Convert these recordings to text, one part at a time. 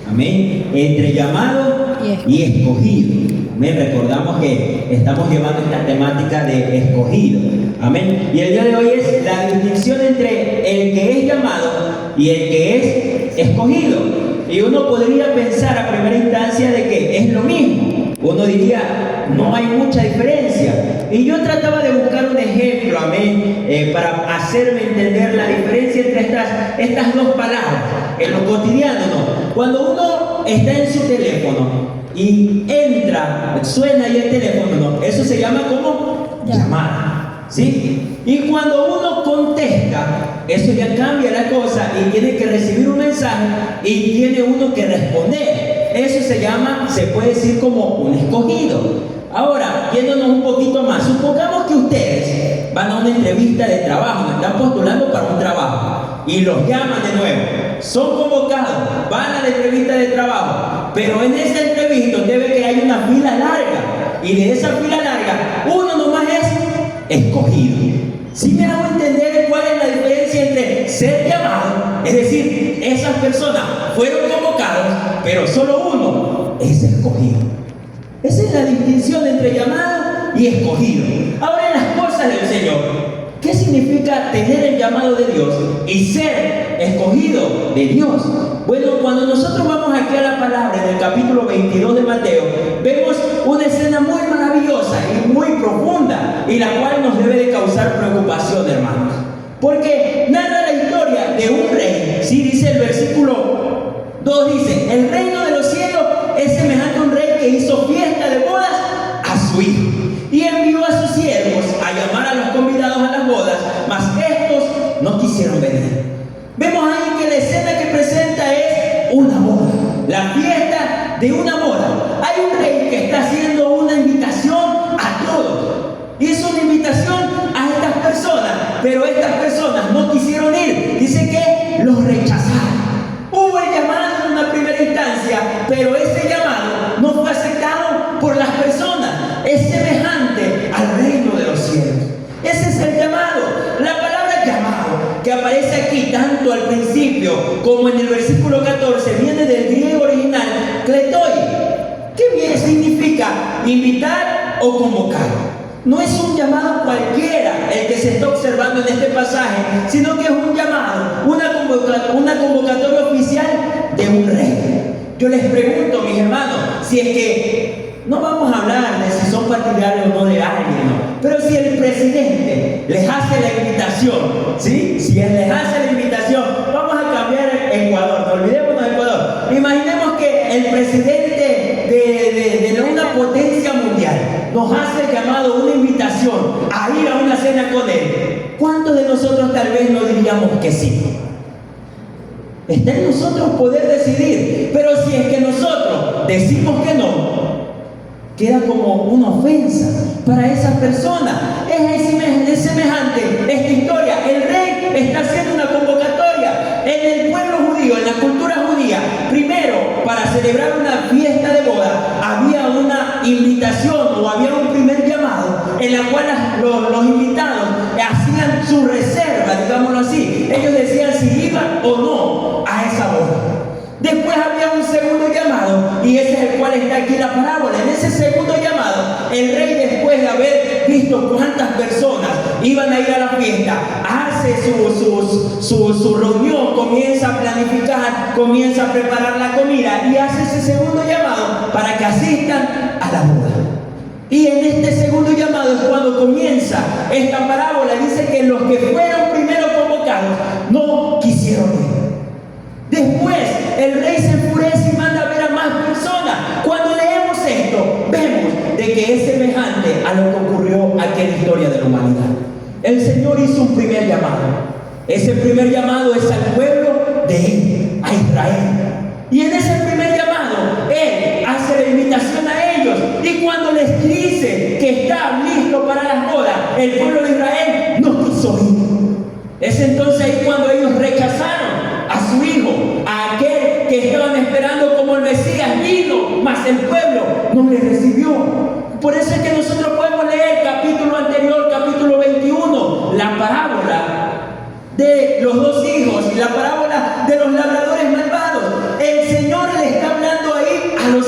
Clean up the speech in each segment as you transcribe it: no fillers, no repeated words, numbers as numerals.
Amén, entre llamado y escogido. Amén, recordamos que estamos llevando esta temática de escogido. Amén, y el día de hoy es la distinción entre el que es llamado y el que es escogido. Y uno podría pensar a primera instancia de que es lo mismo. Uno diría, no hay mucha diferencia. Y yo trataba de buscar un ejemplo, amén, para hacerme entender la diferencia entre estas dos palabras. En lo cotidiano, ¿no? Cuando uno está en su teléfono y entra, suena ahí el teléfono, ¿no? Eso se llama como llamada, ¿sí? Y cuando uno contesta, eso ya cambia la cosa y tiene que recibir un mensaje y tiene uno que responder. Eso se llama, se puede decir como un escogido. Ahora, yéndonos un poquito más, supongamos que ustedes van a una entrevista de trabajo, están postulando para un trabajo y los llaman de nuevo, son convocados, van a la entrevista de trabajo, pero en esa entrevista debe que hay una fila larga y de esa fila larga uno nomás es escogido. ¿Sí me hago entender cuál es la diferencia entre ser llamado, es decir, esas personas fueron convocados, pero solo uno es escogido? Esa es la distinción entre llamado y escogido. Ahora, en las cosas del Señor, ¿qué significa tener el llamado de Dios y ser escogido de Dios? Bueno, cuando nosotros vamos aquí a la palabra en el capítulo 22 de Mateo, vemos una escena muy maravillosa y muy profunda, y la cual nos debe de causar preocupación, hermanos. Porque narra la historia de un rey. Sí, dice el versículo 2, dice, el reino de los cielos es semejante a un rey que hizo fiesta de bodas a su hijo, y envió a sus siervos a llamar a los convidados a las bodas, mas estos no quisieron venir. Vemos ahí que la escena que presenta es una boda, la fiesta de una boda. Hay un rey que está haciendo una invitación a todos, y es una invitación a estas personas, pero estas personas no quisieron ir. Dice que los rechazaron. Hubo el llamado en una primera instancia, pero ese llamado no fue aceptado por las personas. Es semejante al reino de los cielos. Ese es el llamado. La palabra llamado, que aparece aquí tanto al principio como en el versículo 14, viene del griego original kletoi, que bien significa invitar o convocar. No es un llamado cualquiera el que se está observando en este pasaje, sino que es un llamado, una convocatoria oficial de un rey. Yo les pregunto, mis hermanos, si es que no vamos a hablar de si son partidarios o no de alguien, ¿no? Pero si el presidente les hace la invitación, ¿sí? Si él les hace la invitación, vamos a cambiar Ecuador, no olvidémonos de Ecuador. Imaginemos que el presidente de una potencia mundial nos hace el llamado, una invitación a ir a una cena con él. ¿Cuántos de nosotros tal vez no diríamos que sí? Está en nosotros poder decidir, pero si es que nosotros decimos que no, queda como una ofensa para esa persona. Es semejante esta historia. El rey está haciendo una convocatoria en el pueblo judío, en la cultura judía. Primero, para celebrar una fiesta de boda, había una invitación o había un primer llamado en la cual los invitados hacían su reserva, digámoslo así. Ellos decían si iban o no a esa boda. Después había un segundo llamado, y ese es el cual está aquí en la parábola. En ese segundo llamado, el rey, después de haber visto cuántas personas iban a ir a la fiesta, hace su reunión, comienza a planificar, comienza a preparar la comida y hace ese segundo llamado para que asistan a la boda. Y en este segundo llamado es cuando comienza esta parábola. Dice que los que fueron primero convocados no quisieron ir. Después el rey se enfurece y manda a ver a más personas. Cuando leemos esto, vemos de que es semejante a lo que ocurrió aquí en la historia de la humanidad. El Señor hizo un primer llamado. Ese primer llamado es al pueblo de Él, a Israel. Y en ese primer llamado, Él hace la invitación a ellos. Y cuando les dice que está listo para las bodas, el pueblo de Israel no quiso ir. Es entonces ahí cuando ellos rechazaron a su hijo, a aquel que estaban esperando como el Mesías. Vino, mas el pueblo no le recibió. Por eso es que nosotros podemos leer el capítulo anterior, capítulo 21, la parábola de los dos hijos y la parábola de los labradores malvados.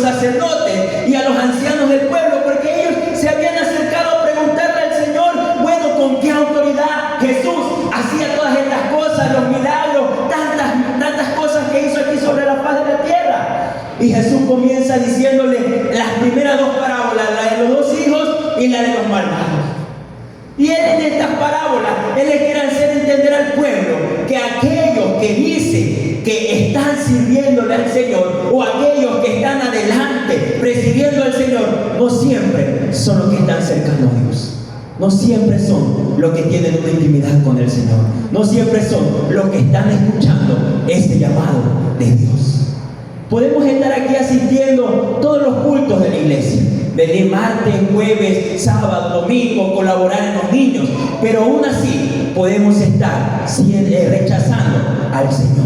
sacerdotes y a los ancianos del pueblo, porque ellos se habían acercado a preguntarle al Señor, bueno, ¿con qué autoridad Jesús hacía todas estas cosas, los milagros, tantas cosas que hizo aquí sobre la faz de la tierra? Y Jesús comienza diciéndole las primeras dos parábolas, la de los dos hijos y la de los malvados. Y él en estas parábolas, él le quiere hacer entender al pueblo que aquellos que dicen que están sirviéndole al Señor, o aquellos que están adelante presidiendo al Señor, no siempre son los que están cercanos a Dios. No siempre son los que tienen una intimidad con el Señor. No siempre son los que están escuchando ese llamado de Dios. Podemos estar aquí asistiendo todos los cultos de la iglesia, venir martes, jueves, sábado, domingo, colaborar en los niños, pero aún así podemos estar rechazando al Señor.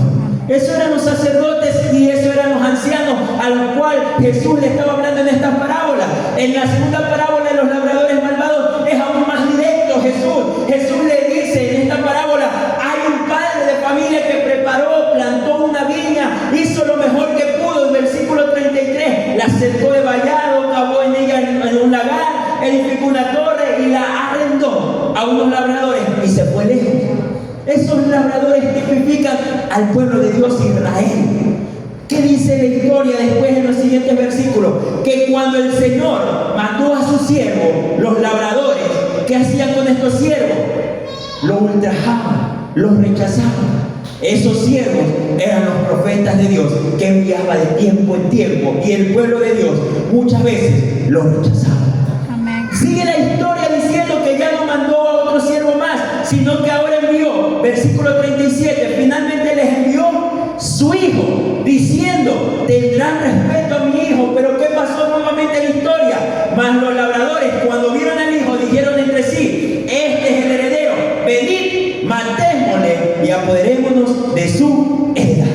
Eso eran los sacerdotes y eso eran los ancianos a los cuales Jesús le estaba hablando en estas parábolas. En la segunda parábola de los labradores malvados es aún más directo Jesús le dice en esta parábola, hay un padre de familia que preparó, plantó una viña, hizo lo mejor que pudo. En versículo 33, la cercó de vallado, cavó en ella en un lagar, edificó una torre y la arrendó a unos labradores y se fue lejos. Esos labradores tipifican al pueblo de Dios, Israel. ¿Qué dice la historia después en los siguientes versículos? Que cuando el Señor mandó a sus siervos, los labradores, ¿qué hacían con estos siervos? Los ultrajaban, los rechazaban. Esos siervos eran los profetas de Dios que enviaba de tiempo en tiempo, y el pueblo de Dios muchas veces los rechazaba. Amén. Sigue la historia diciendo que ya no mandó a otro siervo más, sino que ahora envió, versículo 37, finalmente les envió su hijo, diciendo, tendrán respeto a mi hijo. Pero ¿qué pasó nuevamente en la historia? Mas los labradores, cuando vieron al hijo, dijeron entre sí, este es el heredero, venid, matémosle y apoderémonos de su heredad.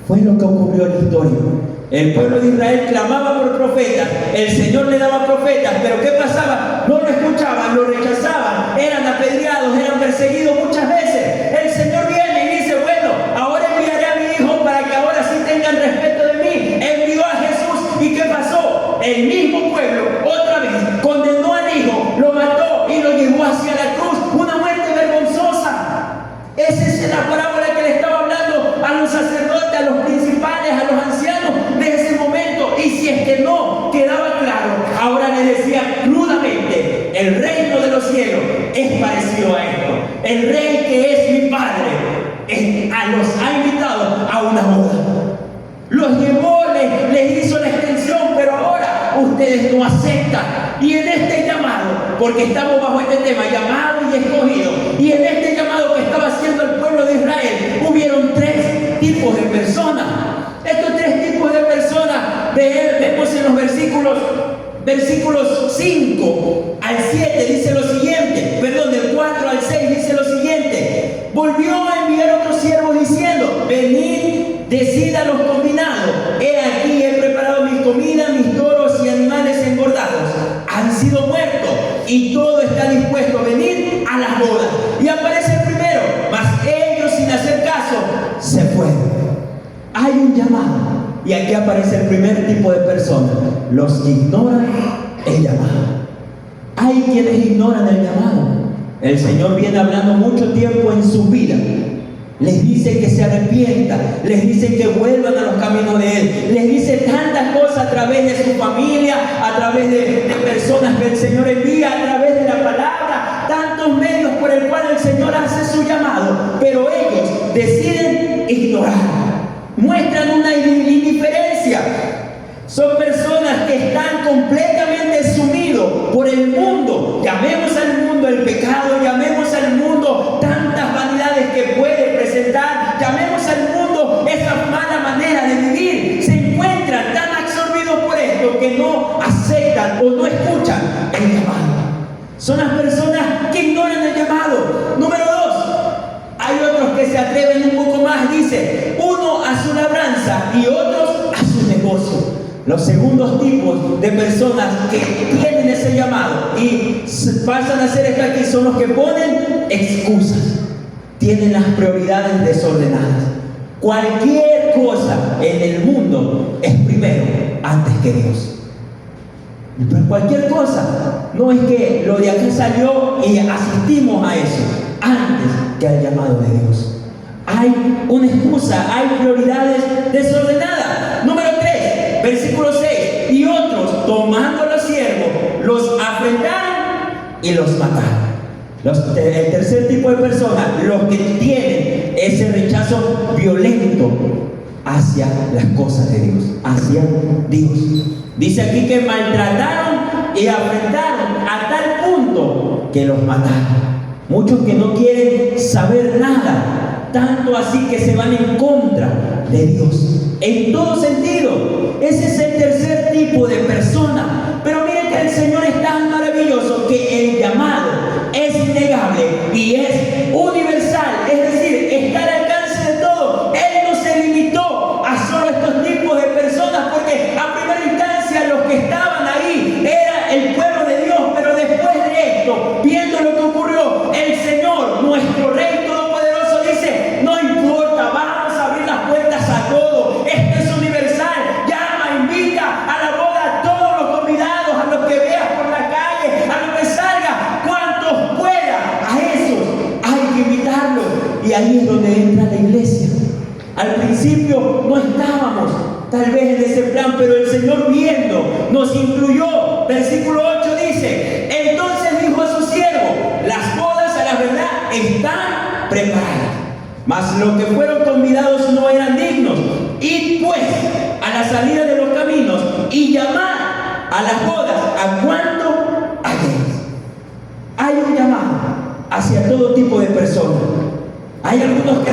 Fue lo que ocurrió en la historia. El pueblo de Israel clamaba por profetas, el Señor le daba profetas, pero ¿qué pasaba? No lo escuchaban, lo rechazaban, eran apedreados, eran perseguidos muchas veces. El Señor viene y dice, bueno, ahora enviaré a mi hijo para que ahora sí tengan respeto de mí. Envió a Jesús, ¿y qué pasó? El mismo pueblo, otra vez, condenó al hijo, lo mató y lo llevó hacia la cruz, una muerte vergonzosa. Esa es la parábola que le estaba hablando a los sacerdotes, a los principales, a los ancianos de ese momento. Y si es que no quedaba claro, ahora le decía crudamente, el reino de los cielos es parecido a esto. El rey que es mi padre los ha invitado a una boda. Los llevó, les hizo la extensión, pero ahora ustedes no aceptan. Y en este llamado, porque estamos bajo este tema, llamado y escogido, y en este llamado que estaba haciendo el pueblo de Israel, hubieron tres tipos de personas. Estos tres tipos de personas vemos en los versículos 5 al 7, dice lo siguiente, perdón, del 4 al 6 dice lo siguiente: volvió a enviar otros siervos diciendo, venid, decid a los combinados, he aquí he preparado mi comida, mis toros y animales engordados han sido muertos y todo está dispuesto, venid a las bodas. Y aparece el primero, mas ellos sin hacer caso se fueron. Hay un llamado. Y aquí aparece el primer tipo de personas, los que ignoran el llamado. Hay quienes ignoran el llamado. El Señor viene hablando mucho tiempo en su vida. Les dice que se arrepientan, les dice que vuelvan a los caminos de Él, les dice tantas cosas a través de su familia, a través de personas que el Señor envía, a través de la palabra, tantos medios por el cual el Señor hace su llamado, pero ellos deciden ignorar. Muestran una indiferencia. Son personas que están completamente sumidos por el mundo. Llamemos al mundo el pecado, llamemos al mundo tantas vanidades que puede presentar, llamemos al mundo esa mala manera de vivir. Se encuentran tan absorbidos por esto que no aceptan o no escuchan el llamado. Son las personas que ignoran el llamado. Número 2. Hay otros que se atreven un poco más, dice, uno a su labranza y otros a su negocio. Los segundos tipos de personas que tienen ese llamado y pasan a hacer esto aquí son los que ponen excusas, tienen las prioridades desordenadas. Cualquier cosa en el mundo es primero antes que Dios. Pero cualquier cosa, no es que lo de acá salió y asistimos a eso, antes que al llamado de Dios. Hay una excusa, hay prioridades desordenadas. Número 3, versículo 6. Y otros, tomando los siervos, los afrentaron y los mataron. El tercer tipo de personas, los que tienen ese rechazo violento hacia las cosas de Dios, hacia Dios. Dice aquí que maltrataron y afrentaron a tal punto que los mataron. Muchos que no quieren saber nada, tanto así que se van en contra de Dios. En todo sentido, ese es el tercer tipo de persona. Pero miren que el Señor es tan maravilloso que el llamado es innegable y es universal. Es decir, está al alcance de todo. Él no se limitó a solo estos tipos de personas, porque a primera instancia los que estaban ahí era el pueblo de Dios. Pero después de esto, viendo lo que ocurrió, el Señor, nuestro Rey Todopoderoso, dice: no importa, vamos a abrir las puertas a todos. Esto es universal. Llama, invita a la boda a todos los convidados, a los que veas por la calle, a los que salga, cuantos pueda. A esos hay que invitarlos. Y ahí es donde entra la iglesia. Al principio no estábamos tal vez en ese plan, pero el Señor, viendo, nos incluyó. Versículo 8 dice: entonces dijo a su siervo: las bodas a la verdad están preparadas, mas los que fueron convidados no eran dignos. Id pues a la salida de los caminos y llamad a las bodas a cuanto halléis. Hay un llamado hacia todo tipo de personas. Hay algunos que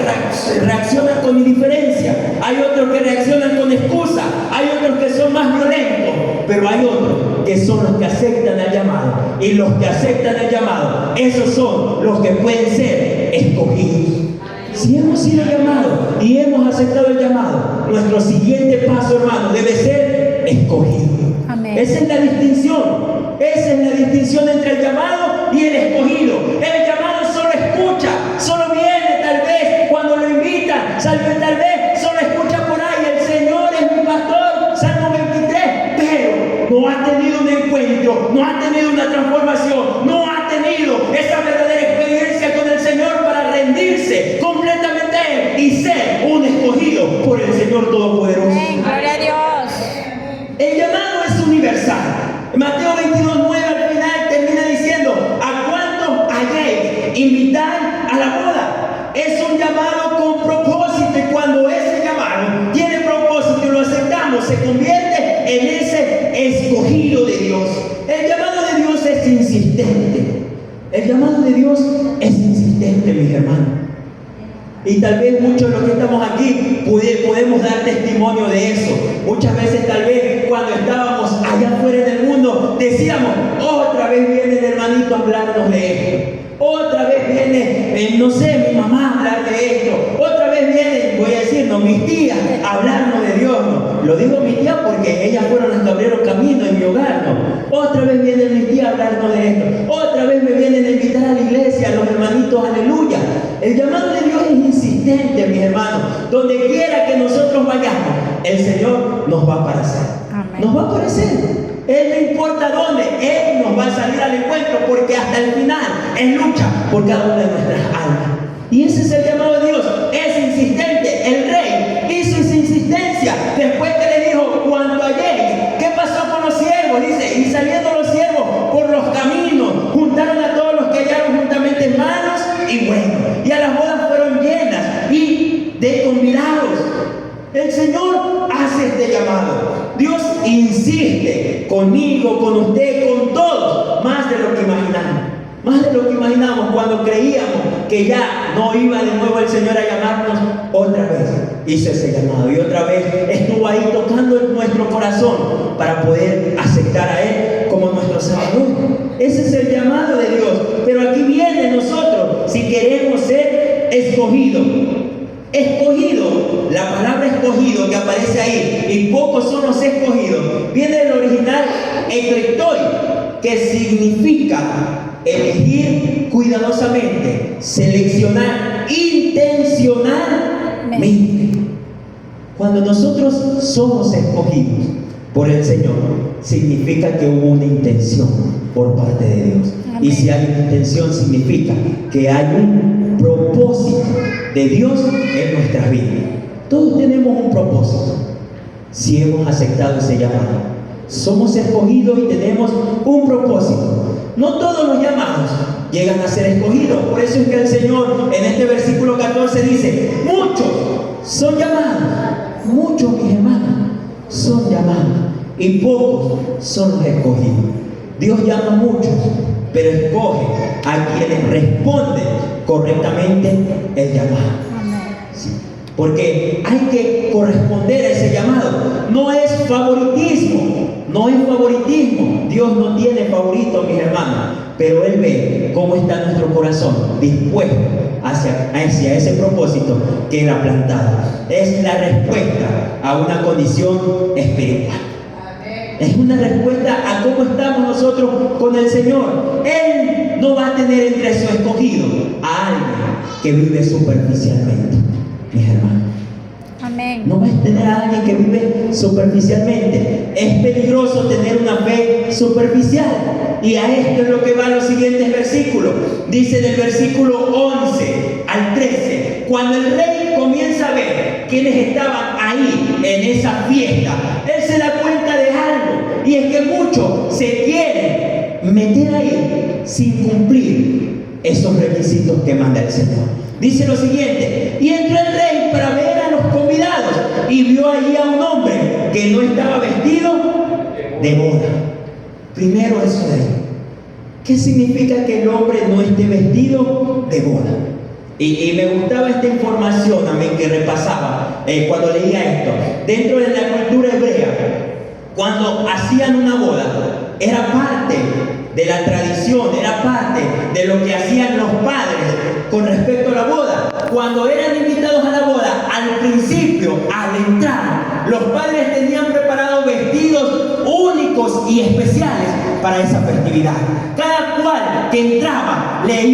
reaccionan con indiferencia, hay otros que reaccionan con excusa, hay otros que son más violentos, pero hay otros que son los que aceptan el llamado. Y los que aceptan el llamado, esos son los que pueden ser escogidos. Si hemos sido llamados y hemos aceptado el llamado, nuestro siguiente paso, hermano, debe ser escogido. Amén. Esa es la distinción. Esa es la distinción entre el llamado y el escogido. El llamado solo escucha, solo viene tal vez cuando lo invitan, tal vez solo escucha por ahí: el Señor es mi pastor, Salmo 23, pero no ha tenido un encuentro, no ha tenido una transformación, no ha tenido esa verdadera experiencia con el Señor para rendirse completamente a Él y ser un escogido por el Señor Todopoderoso. Amén. Gloria a Dios. El llamado es universal. Mateo 22:9 al final termina diciendo: a cuantos halléis, invitad a la boda. Es un llamado con propósito, y cuando ese llamado tiene propósito y lo aceptamos, se convierte en ese escogido de Dios. El llamado de Dios es insistente. El llamado de Dios es insistente, mis hermanos. Y tal vez muchos de los que estamos aquí podemos dar testimonio de eso. Muchas veces tal vez cuando estábamos allá afuera en el mundo decíamos: otra vez viene el hermanito a hablarnos de esto. Otra vez viene, no sé, mi mamá a hablar de esto. Otra vez viene, voy a decir, no, mis tías a hablarnos de Dios. No. Lo digo mi tía porque ellas fueron las que abrieron camino en mi hogar. No. Otra vez vienen mis tías a hablarnos de esto. Otra vez me vienen a invitar a la iglesia, a los hermanitos, aleluya. El llamado de Dios es insistente, mis hermanos. Donde quiera que nosotros vayamos, el Señor nos va a aparecer. Amén. Nos va a aparecer. Él no importa dónde, Él nos va a salir al encuentro, porque hasta el final Él lucha por cada una de nuestras almas. Y ese es el llamado de Dios. Es insistente. El Rey hizo esa insistencia después que le dijo: cuando halléis. ¿Qué pasó con los siervos? Dice: y saliendo los siervos por los caminos, juntaron a todos los que hallaron juntamente malos y buenos, y a las bodas fueron llenas y de convidados. El Señor hace este llamado. Dios insiste conmigo, con usted, con todos, más de lo que imaginamos. Más de lo que imaginamos cuando creíamos que ya no iba de nuevo el Señor a llamarnos. Otra vez hizo ese llamado y otra vez estuvo ahí tocando nuestro corazón para poder aceptar a Él como nuestro Salvador. Ese es el llamado de Dios. Pero aquí viene nosotros, si queremos ser escogidos. Escogido, la palabra escogido que aparece ahí, y pocos son los escogidos, viene del original eklektoi, que significa elegir cuidadosamente, seleccionar intencionalmente. Cuando nosotros somos escogidos, por el Señor, significa que hubo una intención por parte de Dios. Amén. Y si hay una intención, significa que hay un propósito de Dios en nuestras vidas. Todos tenemos un propósito si hemos aceptado ese llamado. Somos escogidos y tenemos un propósito. No todos los llamados llegan a ser escogidos. Por eso es que el Señor en este versículo 14 dice: muchos son llamados, muchos, mis hermanos, son llamados, y pocos son los escogidos. Dios llama a muchos, pero escoge a quienes responden correctamente el llamado. Sí. Porque hay que corresponder a ese llamado. No es favoritismo, no es favoritismo. Dios no tiene favorito, mis hermanos, pero Él ve cómo está nuestro corazón dispuesto hacia ese propósito que Él ha plantado. Es la respuesta a una condición espiritual. Es una respuesta a cómo estamos nosotros con el Señor. Él no va a tener entre su escogido a alguien que vive superficialmente, mis hermanos. Amén. No va a tener a alguien que vive superficialmente. Es peligroso tener una fe superficial. Y a esto es lo que van los siguientes versículos. Dice del versículo 11 al 13: cuando el rey comienza a ver quienes estaban ahí en esa fiesta, él se da cuenta de algo. Y es que muchos se quieren meter ahí sin cumplir esos requisitos que manda el Señor. Dice lo siguiente: y entró el rey para ver a los convidados y vio allí a un hombre que no estaba vestido de boda. Primero eso de ahí. ¿Qué significa que el hombre no esté vestido de boda? Y me gustaba esta información a mí que repasaba cuando leía esto. Dentro de la cultura hebrea, cuando hacían una boda, era parte de la tradición, era parte de lo que hacían los padres con respecto a la boda. Cuando eran invitados a la boda, al principio, al entrar, los padres tenían preparados vestidos únicos y especiales para esa festividad. Cada cual que entraba le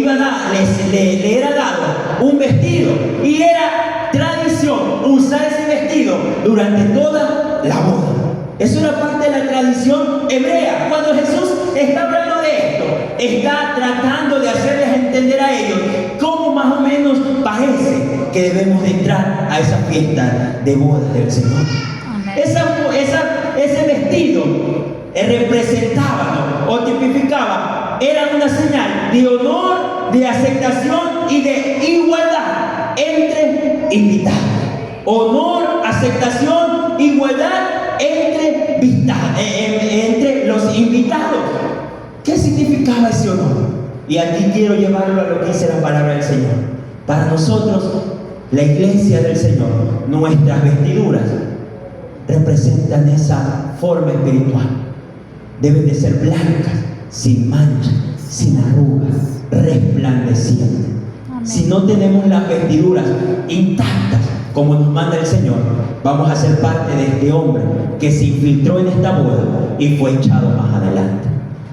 era dado un vestido, y era tradición usar ese vestido durante toda la boda. Eso era parte de la tradición hebrea. Cuando Jesús está hablando de esto, está tratando de hacerles entender a ellos cómo más o menos parece que debemos de entrar a esa fiesta de bodas del Señor. Ese vestido representaba o tipificaba, era una señal de honor, de aceptación y de igualdad entre invitados. Honor, aceptación, igualdad entre los invitados. ¿Qué significaba ese honor? Y aquí quiero llevarlo a lo que dice la palabra del Señor. Para nosotros, la iglesia del Señor, nuestras vestiduras representan esa forma espiritual. Deben de ser blancas, sin mancha, sin arrugas, resplandecientes. Si no tenemos las vestiduras intactas como nos manda el Señor, vamos a ser parte de este hombre que se infiltró en esta boda y fue echado más adelante.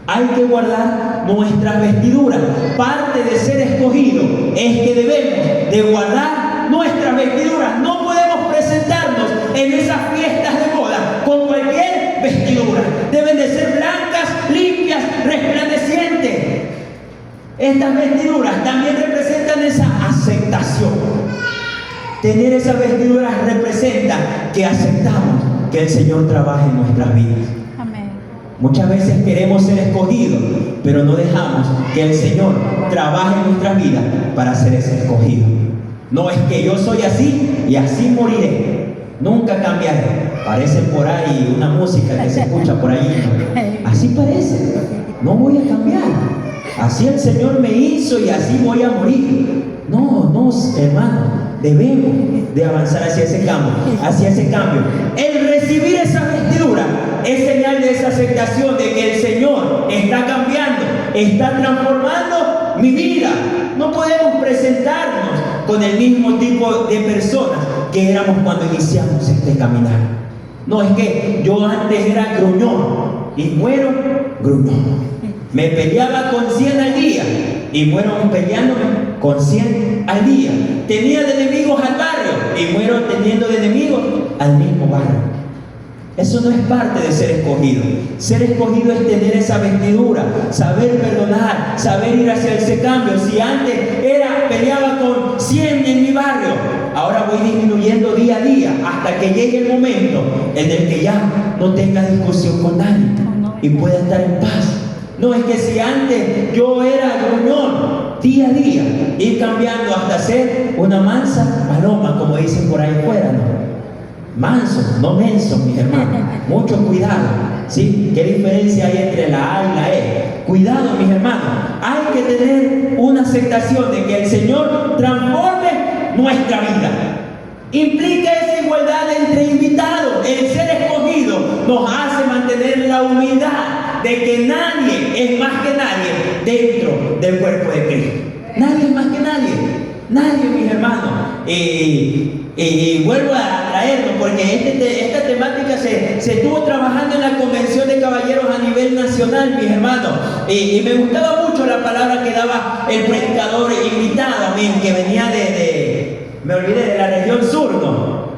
Hay que guardar nuestras vestiduras. Parte de ser escogido es que debemos de guardar nuestras vestiduras. No podemos presentarnos en esas fiestas de boda con cualquier vestidura. Deben de ser blancas, limpias, resplandecientes. Estas vestiduras también representan esa aceptación. Tener esas vestiduras representa que aceptamos que el Señor trabaje en nuestras vidas. Amén. Muchas veces queremos ser escogidos, pero no dejamos que el Señor trabaje en nuestras vidas para ser ese escogido. No es que yo soy así y así moriré, nunca cambiaré. Parece por ahí una música que se escucha por ahí. Así parece, no voy a cambiar. Así el Señor me hizo y así voy a morir. No, hermano. Debemos de avanzar hacia ese cambio. El recibir esa vestidura es señal de esa aceptación de que el Señor está cambiando, está transformando mi vida. No podemos presentarnos con el mismo tipo de personas que éramos cuando iniciamos este caminar. No, es que yo antes era gruñón y muero gruñón. Me peleaba con 100 al día y muero peleándome con 100 al día. Tenía de enemigos al barrio y muero teniendo de enemigos al mismo barrio. Eso no es parte de ser escogido. Ser escogido es tener esa vestidura, saber perdonar, saber ir hacia ese cambio. Si antes peleaba con 100 en mi barrio, ahora voy disminuyendo día a día hasta que llegue el momento en el que ya no tenga discusión con nadie y pueda estar en paz. No, es que si antes yo era gruñón, día a día, ir cambiando hasta ser una mansa paloma, como dicen por ahí afuera, ¿no? Mansos, no mensos, mis hermanos. Mucho cuidado, ¿sí? ¿Qué diferencia hay entre la A y la E? Cuidado, mis hermanos. Hay que tener una aceptación de que el Señor transforme nuestra vida. Implica esa igualdad entre invitados. El ser escogido nos hace mantener la humildad de que nadie es más que nadie dentro del cuerpo de Cristo. Nadie es más que nadie. Nadie, mis hermanos. Y vuelvo a traerlo porque esta temática se estuvo trabajando en la Convención de Caballeros a nivel nacional, mis hermanos. Y me gustaba mucho la palabra que daba el predicador invitado, amén, que venía me olvidé, de la región sur, ¿no?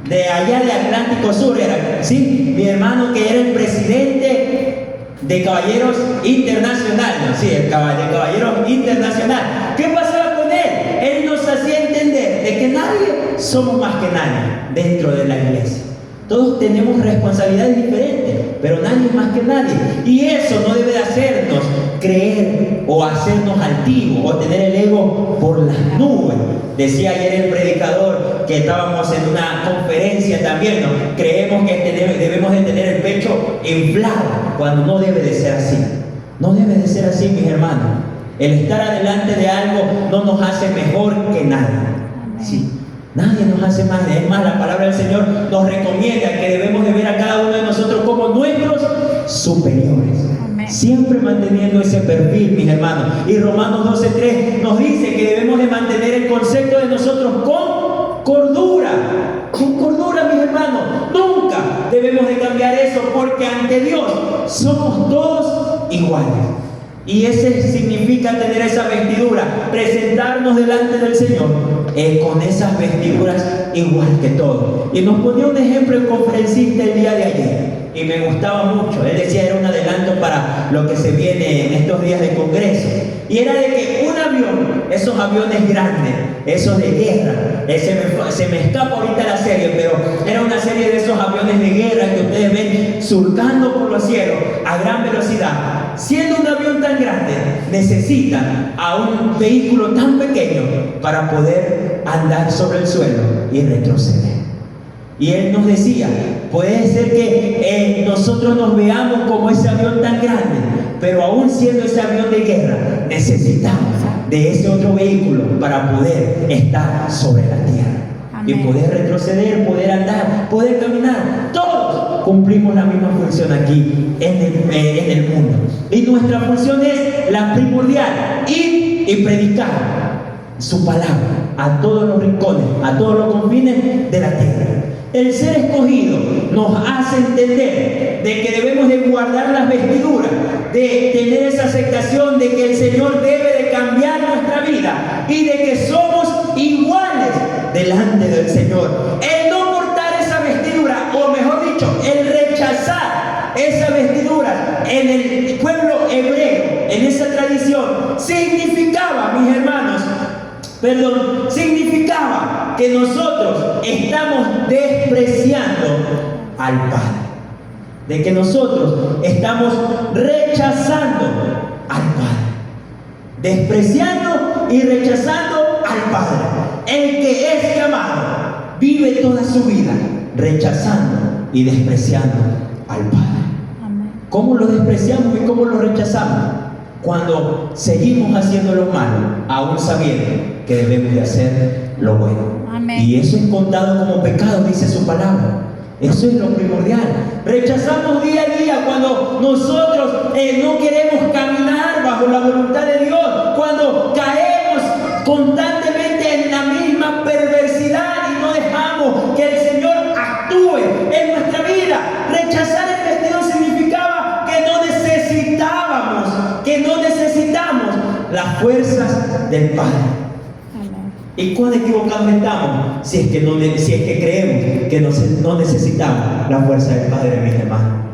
De allá de Atlántico Sur era, ¿sí? Mi hermano que era el presidente de Caballeros Internacional, ¿no? Sí, de Caballeros Internacional. ¿Qué pasaba con él? Él nos hacía entender de que nadie somos más que nadie dentro de la iglesia. Todos tenemos responsabilidades diferentes, pero nadie es más que nadie. Y eso no debe de hacernos creer o hacernos altivos o tener el ego por las nubes. Decía ayer el predicador que estábamos en una conferencia también, ¿no? Creemos que debemos de tener el pecho inflado, cuando no debe de ser así. No debe de ser así, mis hermanos. El estar adelante de algo no nos hace mejor que nadie. Sí. Nadie nos hace más. Es más, la palabra del Señor nos recomienda que debemos de ver a cada uno de nosotros como nuestros superiores. Amén. Siempre manteniendo ese perfil, mis hermanos. Y Romanos 12:3 nos dice que debemos de mantener el concepto de nosotros con cordura. Con cordura, mis hermanos. Nunca debemos de cambiar eso, porque ante Dios somos todos iguales. Y ese significa tener esa vestidura, presentarnos delante del Señor con esas vestiduras igual que todos. Y nos ponía un ejemplo el conferencista el día de ayer, y me gustaba mucho. Él decía, era un adelanto para lo que se viene en estos días de congreso. Y era de que un avión, esos aviones grandes, esos de guerra, se me escapa ahorita la serie, pero era una serie de esos aviones de guerra que ustedes ven surcando por los cielos a gran velocidad. Siendo un avión tan grande, necesitan a un vehículo tan pequeño para poder andar sobre el suelo y retroceder. Y él nos decía, puede ser que nosotros nos veamos como ese avión tan grande, pero aún siendo ese avión de guerra, necesitamos de ese otro vehículo para poder estar sobre la tierra. Amén. Y poder retroceder, poder andar, poder caminar. Todos cumplimos la misma función aquí en el mundo. Y nuestra función es la primordial: ir y predicar su palabra a todos los rincones, a todos los confines de la tierra. El ser escogido nos hace entender de que debemos de guardar las vestiduras, de tener esa aceptación de que el Señor debe de cambiar nuestra vida y de que somos iguales delante del Señor. El no portar esa vestidura, o mejor dicho, el rechazar esa vestidura en el pueblo hebreo, en esa tradición, significaba, mis hermanos, significaba que nosotros estamos despreciando al Padre, de que nosotros estamos rechazando al Padre, despreciando y rechazando al Padre. El que es llamado vive toda su vida rechazando y despreciando al Padre. Amén. ¿Cómo lo despreciamos y cómo lo rechazamos? Cuando seguimos haciendo lo malo, aún sabiendo que debemos de hacer lo bueno. Amén. Y eso es contado como pecado, dice su palabra. Eso es lo primordial. Rechazamos día a día cuando nosotros no queremos caminar bajo la voluntad de Dios, cuando caemos constantemente en la misma perversidad y no dejamos que el Señor actúe en nuestra vida. Rechazar el vestido significaba que no necesitamos las fuerzas del Padre. ¿Y cuán equivocados estamos si es que creemos que no necesitamos la fuerza del Padre, mis hermanos?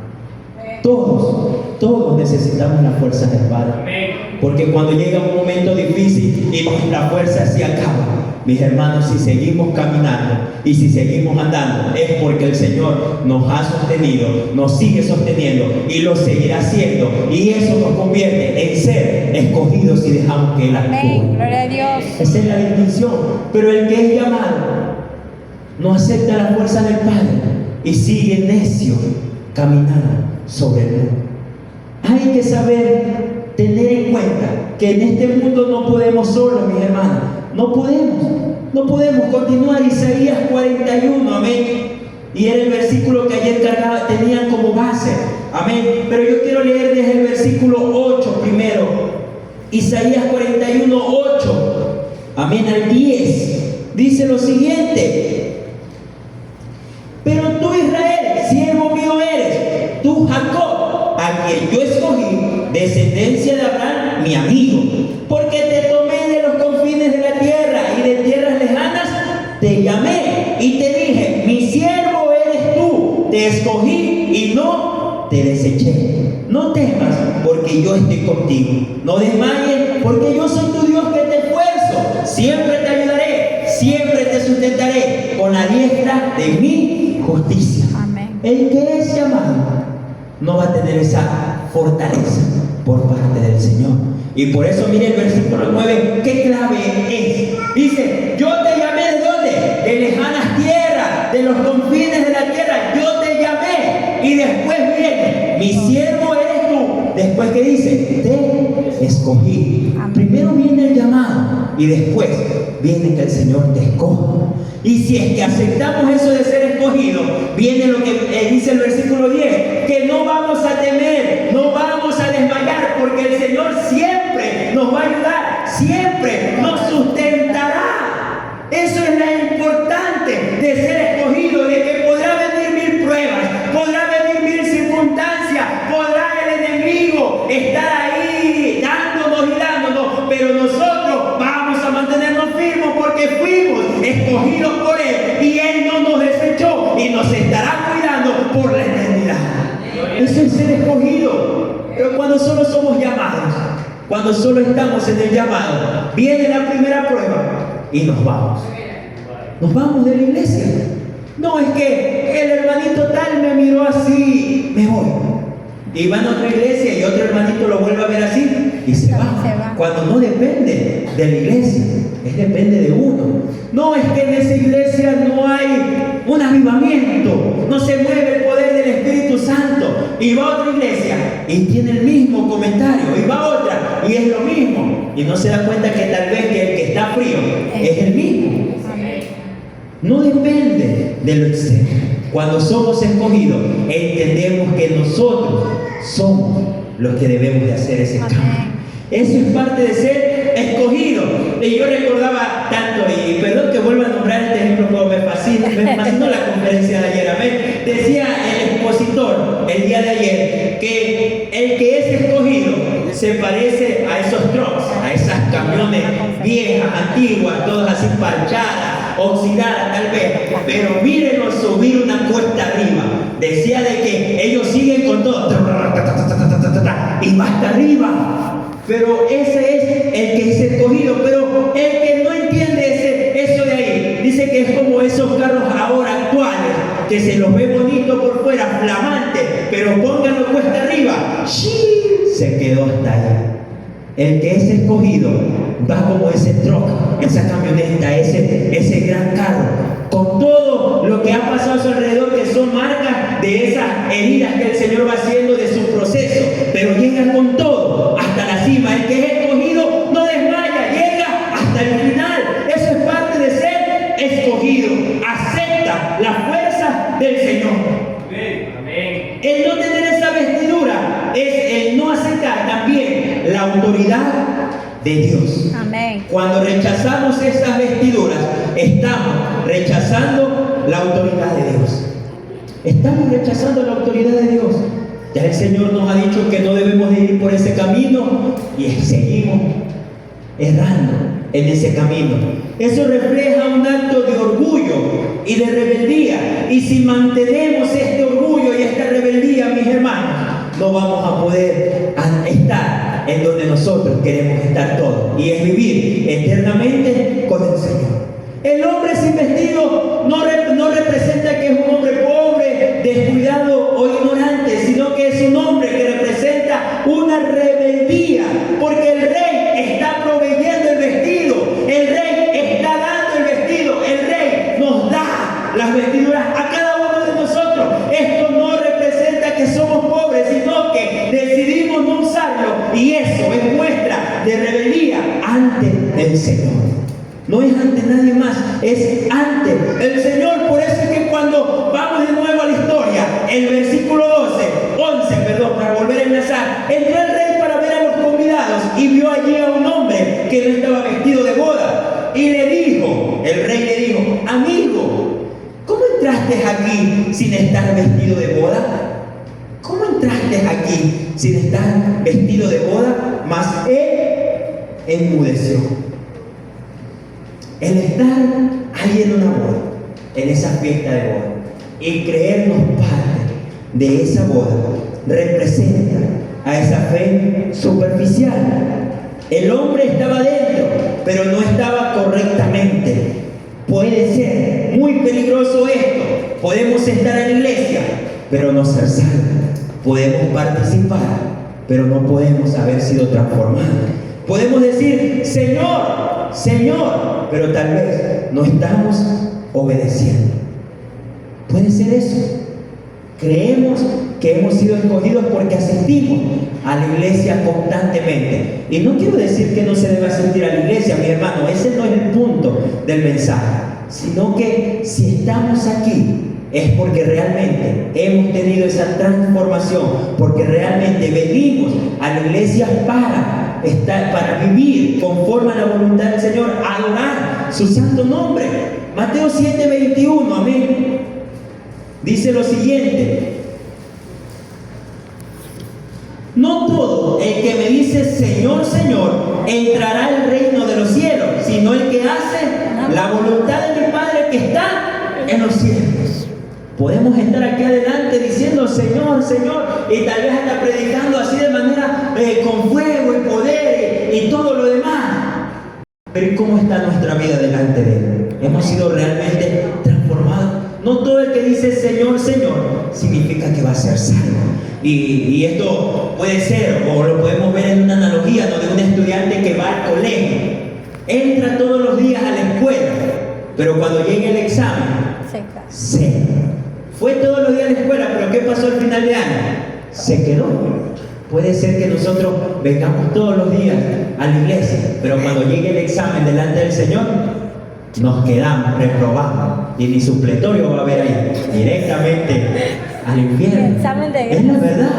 Todos necesitamos la fuerza del Padre. Porque cuando llega un momento difícil y nuestra fuerza se acaba, mis hermanos, si seguimos caminando y si seguimos andando, es porque el Señor nos ha sostenido, nos sigue sosteniendo y lo seguirá haciendo. Y eso nos convierte en ser escogidos y dejamos que Él actúe. Gloria a Dios. Esa es la distinción. Pero el que es llamado no acepta la fuerza del Padre y sigue necio caminando sobre el mundo. Hay que saber tener en cuenta que en este mundo no podemos solos, mis hermanos. No podemos continuar. Isaías 41, amén. Y era el versículo que ayer tenían como base, amén. Pero yo quiero leer desde el versículo 8 primero. Isaías 41, 8, amén, al 10. Dice lo siguiente: pero tú, Israel, siervo mío eres, tú, Jacob, a quien yo escogí, descendencia de Abraham, mi amigo, porque te tomé de los confines de la tierra y de tierras lejanas, te llamé y te dije, mi siervo eres tú, te escogí y no te deseché. No temas, porque yo estoy contigo. No desmayes, porque yo soy tu Dios que te esfuerzo. Siempre te ayudaré, siempre te sustentaré con la diestra de mi justicia. Amén. El que es llamado no va a tener esa fortaleza por parte del Señor. Y por eso mire el versículo 9, qué clave es. Dice, yo te llamé ¿de dónde? De lejanas tierras, de los confines de la tierra, yo te llamé. Y después viene, mi siervo eres tú. Después que dice, te escogí. Amén. Primero viene el llamado y después viene que el Señor te escoja. Y si es que aceptamos eso de ser escogidos, viene lo que dice el versículo 10, que no vamos a temer, no vamos a desmayar, porque el Señor siempre nos va a ayudar, siempre nos sustentará. Eso es lo importante de ser escogido, de que podrá venir 1000 pruebas, podrá venir 1000 circunstancias, podrá el enemigo estar ahí dándonos y dándonos, pero nosotros vamos a mantenernos firmes porque fuimos escogidos por Él y Él no nos desechó y nos estará cuidando por la eternidad. Eso es ser escogido. Pero cuando solo somos llamados, cuando solo estamos en el llamado, viene la primera prueba y nos vamos. Nos vamos de la iglesia. No, es que el hermanito tal me miró así, me voy. Y van a otra iglesia y otro hermanito lo vuelve a ver así y se va. Cuando no depende de la iglesia, depende de uno. No, es que en esa iglesia no hay un avivamiento, no se mueve el poder del Espíritu Santo. Y va a otra iglesia y tiene el mismo comentario, y va a otra y es lo mismo. Y no se da cuenta que tal vez que el que está frío es el mismo. No depende de lo externo. Cuando somos escogidos, entendemos que nosotros somos los que debemos de hacer ese cambio. Eso es parte de ser escogido. Y yo recordaba tanto, y perdón que vuelva a nombrar este ejemplo, como me fascinó la conferencia de ayer. Amén. Decía el expositor el día de ayer que el que es escogido se parece a esos trucks, a esas camiones viejas, antiguas, todas así parchadas, oxidadas tal vez, pero mírenlo subir una cuesta arriba. Decía de que ellos siguen con todo y va hasta arriba. Pero ese es el que es escogido. Pero el que no entiende eso de ahí, dice que es como esos carros ahora actuales, que se los ve bonito por fuera, flamante, pero pónganlo cuesta arriba, se quedó hasta ahí. El que es escogido va como ese truck, esa camioneta, ese gran carro, con todo lo que ha pasado a su alrededor, que son marcas de esas heridas que el Señor va haciendo de su proceso, pero llega con todo hasta la cima. El que es escogido no desmaya, llega hasta el final. Eso es parte de ser escogido. Acepta la fuerza del Señor. Amén. El no tener esa vestidura es el no aceptar también la autoridad de Dios. Amén. Cuando rechazamos esas vestiduras, estamos rechazando la autoridad de Dios. Estamos rechazando la autoridad de Dios. Ya el Señor nos ha dicho que no debemos de ir por ese camino y seguimos errando en ese camino. Eso refleja un acto de orgullo y de rebeldía. Y si mantenemos este orgullo y esta rebeldía, mis hermanos, no vamos a poder estar en donde nosotros queremos estar todos. Y es vivir eternamente con el Señor. El hombre sin vestido no representa que es un hombre pobre, descuidado o ignorante, sino que es un hombre que representa una rebeldía, porque el rey está proveyendo el vestido, el rey está dando el vestido, el rey nos da las vestiduras a cada uno de nosotros. Esto no representa que somos pobres, sino que decidimos no usarlo, y eso es muestra de rebeldía ante el Señor. No es ante nadie más, es ante el Señor. Por eso es que cuando vamos de nuevo a la historia, el versículo 11, para volver a enlazar, entró el rey para ver a los convidados y vio allí a un hombre que no estaba vestido de boda. Y el rey le dijo, amigo, ¿cómo entraste aquí sin estar vestido de boda? ¿Cómo entraste aquí sin estar vestido de boda? Mas él enmudeció. El estar ahí en una boda, en esa fiesta de boda, y creernos parte de esa boda, representa a esa fe superficial. El hombre estaba dentro, pero no estaba correctamente. Puede ser muy peligroso esto. Podemos estar en la iglesia, pero no ser salvos. Podemos participar, pero no podemos haber sido transformados. Podemos decir, Señor, Señor, pero tal vez no estamos obedeciendo. Puede ser eso. Creemos que hemos sido escogidos porque asistimos a la iglesia constantemente. Y no quiero decir que no se debe asistir a la iglesia, mi hermano. Ese no es el punto del mensaje. Sino que si estamos aquí es porque realmente hemos tenido esa transformación, porque realmente venimos a la iglesia para vivir conforme a la voluntad del Señor, adorar su santo nombre. Mateo 7:21, amén. Dice lo siguiente: no todo el que me dice Señor, Señor, entrará al reino de los cielos, sino el que hace la voluntad de mi Padre que está en los cielos. Podemos estar aquí adelante diciendo Señor, Señor, y tal vez hasta predicando así de manera con fuego y poder y todo lo demás. Pero ¿cómo está nuestra vida delante de Él? ¿Hemos sido realmente transformados? No todo el que dice Señor, Señor significa que va a ser salvo. Y esto puede ser, o lo podemos ver en una analogía, ¿no?, de un estudiante que va al colegio, entra todos los días a la escuela, pero cuando llega el examen, se fue todos los días a la escuela, pero ¿qué pasó al final de año? Se quedó. Puede ser que nosotros vengamos todos los días a la iglesia, pero cuando llegue el examen delante del Señor, nos quedamos, reprobamos, y ni supletorio va a haber ahí, directamente al infierno. Es la verdad.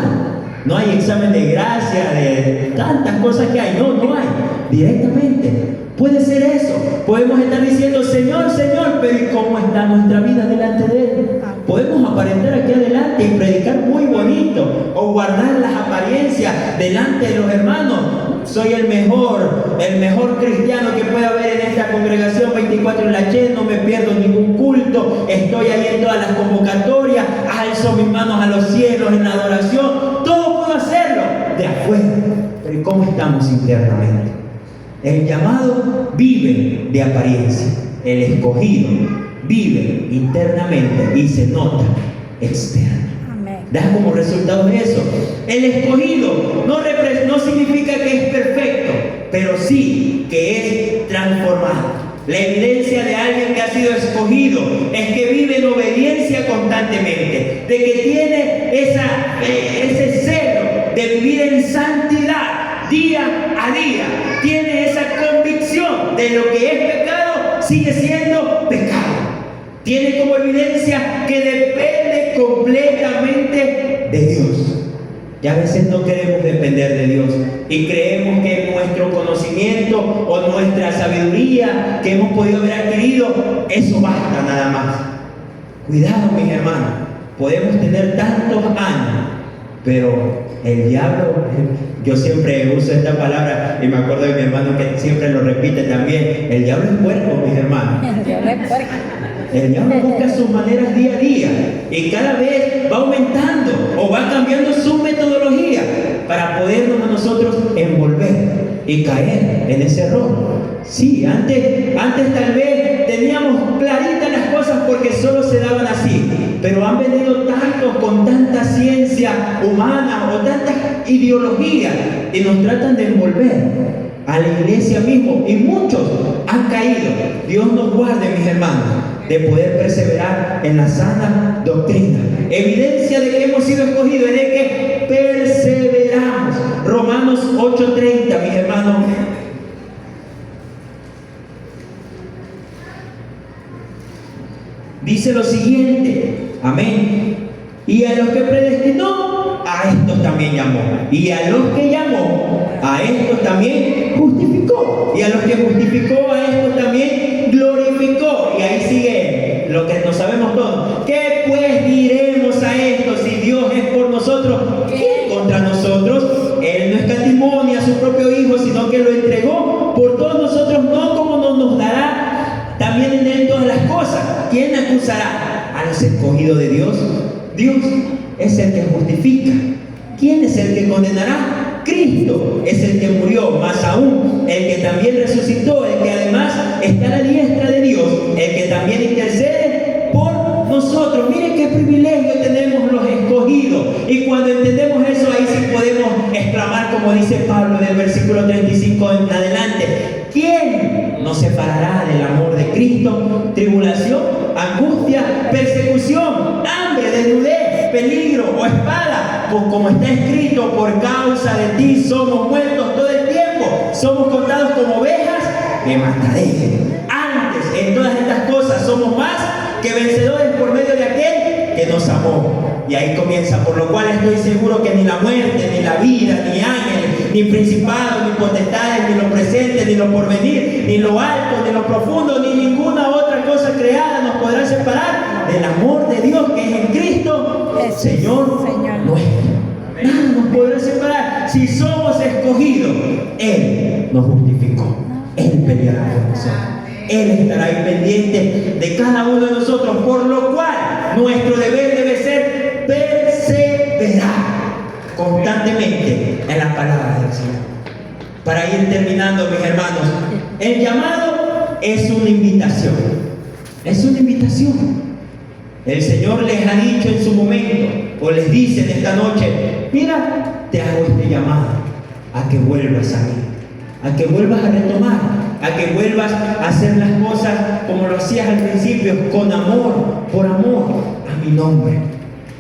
No hay examen de gracia, de tantas cosas que hay. No hay. Directamente. Puede ser eso. Podemos estar diciendo Señor, Señor, pero ¿y cómo está nuestra vida delante de Él? Podemos aparentar aquí adelante y predicar muy bonito, o guardar las apariencias delante de los hermanos. Soy el mejor cristiano que puede haber en esta congregación 24 en la Che, no me pierdo ningún culto, estoy ahí en todas las convocatorias, alzo mis manos a los cielos en la adoración, todo puedo hacerlo de afuera. Pero ¿cómo estamos internamente? El llamado vive de apariencia, el escogido vive internamente y se nota externo. Da como resultado de eso. El escogido no significa que es perfecto, pero sí que es transformado. La evidencia de alguien que ha sido escogido es que vive en obediencia constantemente, de que tiene ese celo de vivir en santidad día a día. Tiene esa convicción de lo que es pecado sigue siendo pecado. Tiene como evidencia que depende completamente de Dios. Y a veces no queremos depender de Dios y creemos que nuestro conocimiento o nuestra sabiduría que hemos podido haber adquirido, eso basta nada más. Cuidado, mis hermanos, podemos tener tantos años Pero el diablo, yo siempre uso esta palabra y me acuerdo de mi hermano que siempre lo repite también, el diablo es puerco, mis hermanos. El diablo es puerco. El diablo busca sus maneras día a día y cada vez va aumentando o va cambiando su metodología para podernos a nosotros envolver y caer en ese error. Sí, antes tal vez teníamos claritas las cosas porque solo se daban así, pero han venido tantos con tanta ciencia humana o tantas ideologías y nos tratan de envolver a la iglesia mismo y muchos han caído. Dios nos guarde, mis hermanos, de poder perseverar en la sana doctrina. Evidencia de que hemos sido escogidos es de que perseveramos. Romanos 8:30, mis hermanos. Dice lo siguiente, amén. Y a los que predestinó, a estos también llamó. Y a los que llamó, a estos también justificó. Y a los que justificó, a estos también glorificó. Y ahí sigue lo que no sabemos todos. ¿Qué pues diremos a esto? Si Dios es por nosotros, ¿quién contra nosotros? Él no escatimó ni a su propio Hijo, sino que lo entregó por todos nosotros, no como no nos dará también en él todas las cosas. ¿Quién acusará a los escogidos de Dios? Dios es el que justifica. ¿Quién es el que condenará? Cristo es el que murió, más aún el que también resucitó, el que además está a la diestra de Dios, el que también intercede por nosotros. Miren qué privilegio tenemos los escogidos. Y cuando entendemos eso, ahí sí podemos exclamar, como dice Pablo en el versículo 35 en adelante: ¿quién nos separará del amor de Cristo? Tribulación, angustia, persecución, hambre, desnudez, peligro o espada. Pues como está escrito, por causa de ti somos muertos todo el tiempo, somos contados como ovejas de matadero. Antes, en todas estas cosas, somos más que vencedores por medio de aquel que nos amó. Y ahí comienza: por lo cual estoy seguro que ni la muerte, ni la vida, ni ángeles, ni principados, ni potestades, ni lo presente, ni lo porvenir, ni lo alto, ni lo profundo, ni ninguna otra cosa creada nos podrá separar del amor de Dios que es en Cristo, Señor nuestro. Nada nos podrá separar. Si somos escogidos, Él nos justificó. Él peleará por nosotros. Él estará ahí pendiente de cada uno de nosotros, por lo cual nuestro deber debe ser perseverar constantemente en la palabra del Señor. Para ir terminando, mis hermanos, el llamado es una invitación. Es una invitación. El Señor les ha dicho en su momento, o les dice en esta noche: mira, te hago este llamado a que vuelvas a mí, a que vuelvas a retomar, a que vuelvas a hacer las cosas como lo hacías al principio, con amor, por amor a mi nombre.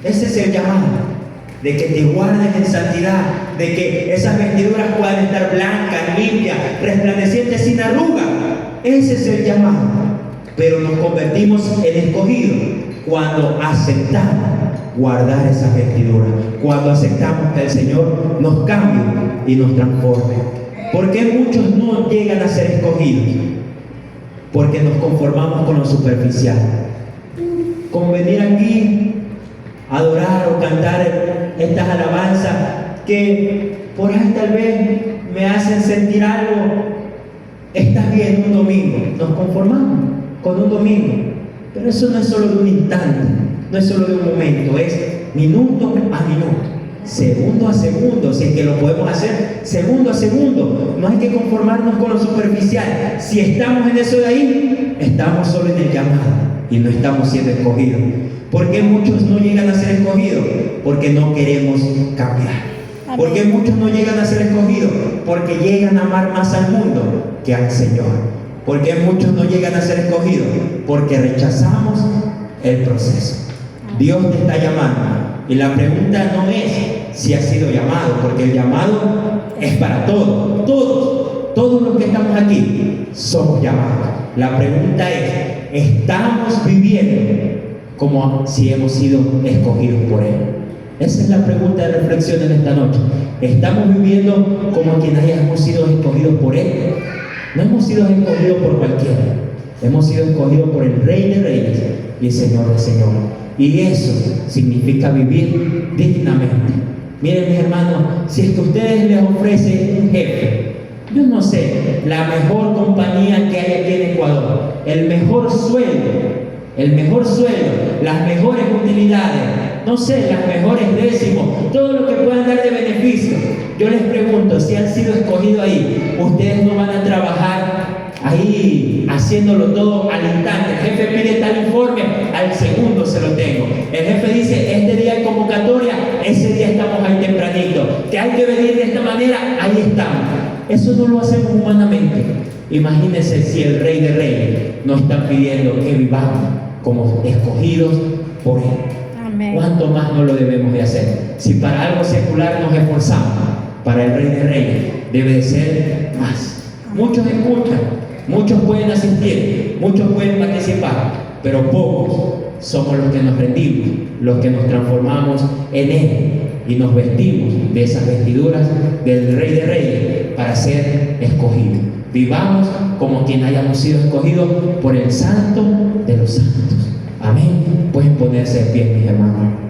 Ese es el llamado, de que te guardes en santidad, de que esas vestiduras puedan estar blancas, limpias, resplandecientes, sin arruga. Ese es el llamado. Pero nos convertimos en escogidos cuando aceptamos guardar esas vestiduras, cuando aceptamos que el Señor nos cambie y nos transforme. ¿Por qué muchos no llegan a ser escogidos? Porque nos conformamos con lo superficial, con venir aquí a adorar o cantar estas alabanzas que por ahí tal vez me hacen sentir algo. Estás bien un domingo, nos conformamos con un domingo, pero eso no es solo de un instante, no es solo de un momento, es minuto a minuto, segundo a segundo. Si es que lo podemos hacer segundo a segundo, no hay que conformarnos con lo superficial. Si estamos en eso de ahí, estamos solo en el llamado y no estamos siendo escogidos. ¿Por qué muchos no llegan a ser escogidos? Porque no queremos cambiar. ¿Por qué muchos no llegan a ser escogidos? Porque llegan a amar más al mundo que al Señor. ¿Por qué muchos no llegan a ser escogidos? Porque rechazamos el proceso. Dios te está llamando y la pregunta no es si has sido llamado, porque el llamado es para todos. Todos los que estamos aquí somos llamados. La pregunta es: ¿estamos viviendo como si hemos sido escogidos por Él? Esa es la pregunta de reflexión en esta noche. ¿Estamos viviendo como quienes hayamos sido escogidos por Él? No hemos sido escogidos por cualquiera. Hemos sido escogidos por el Rey de Reyes y el Señor de Señores. Y eso significa vivir dignamente, Miren, mis hermanos, si es que ustedes les ofrecen un jefe, yo no sé, la mejor compañía que hay aquí en Ecuador, el mejor sueldo, las mejores utilidades, no sé, las mejores décimos, todo lo que puedan dar de beneficio. Yo les pregunto, si han sido escogidos ahí, ustedes no van a trabajar ahí haciéndolo todo al instante. El jefe pide tal informe, al segundo se lo tengo. El jefe dice, este día hay convocatoria, ese día estamos ahí tempranito. Que hay que venir de esta manera, ahí estamos. Eso no lo hacemos humanamente. Imagínense si el Rey de Reyes nos está pidiendo que vivamos como escogidos por Él. Amén. ¿Cuánto más no lo debemos de hacer? Si para algo secular nos esforzamos, para el Rey de Reyes debe de ser más. Muchos escuchan, muchos pueden asistir, muchos pueden participar, pero pocos somos los que nos rendimos, los que nos transformamos en Él y nos vestimos de esas vestiduras del Rey de Reyes para ser escogidos. Vivamos como quien hayamos sido escogidos por el Santo de los Santos. Amén. Pueden ponerse de pie, mis hermanos.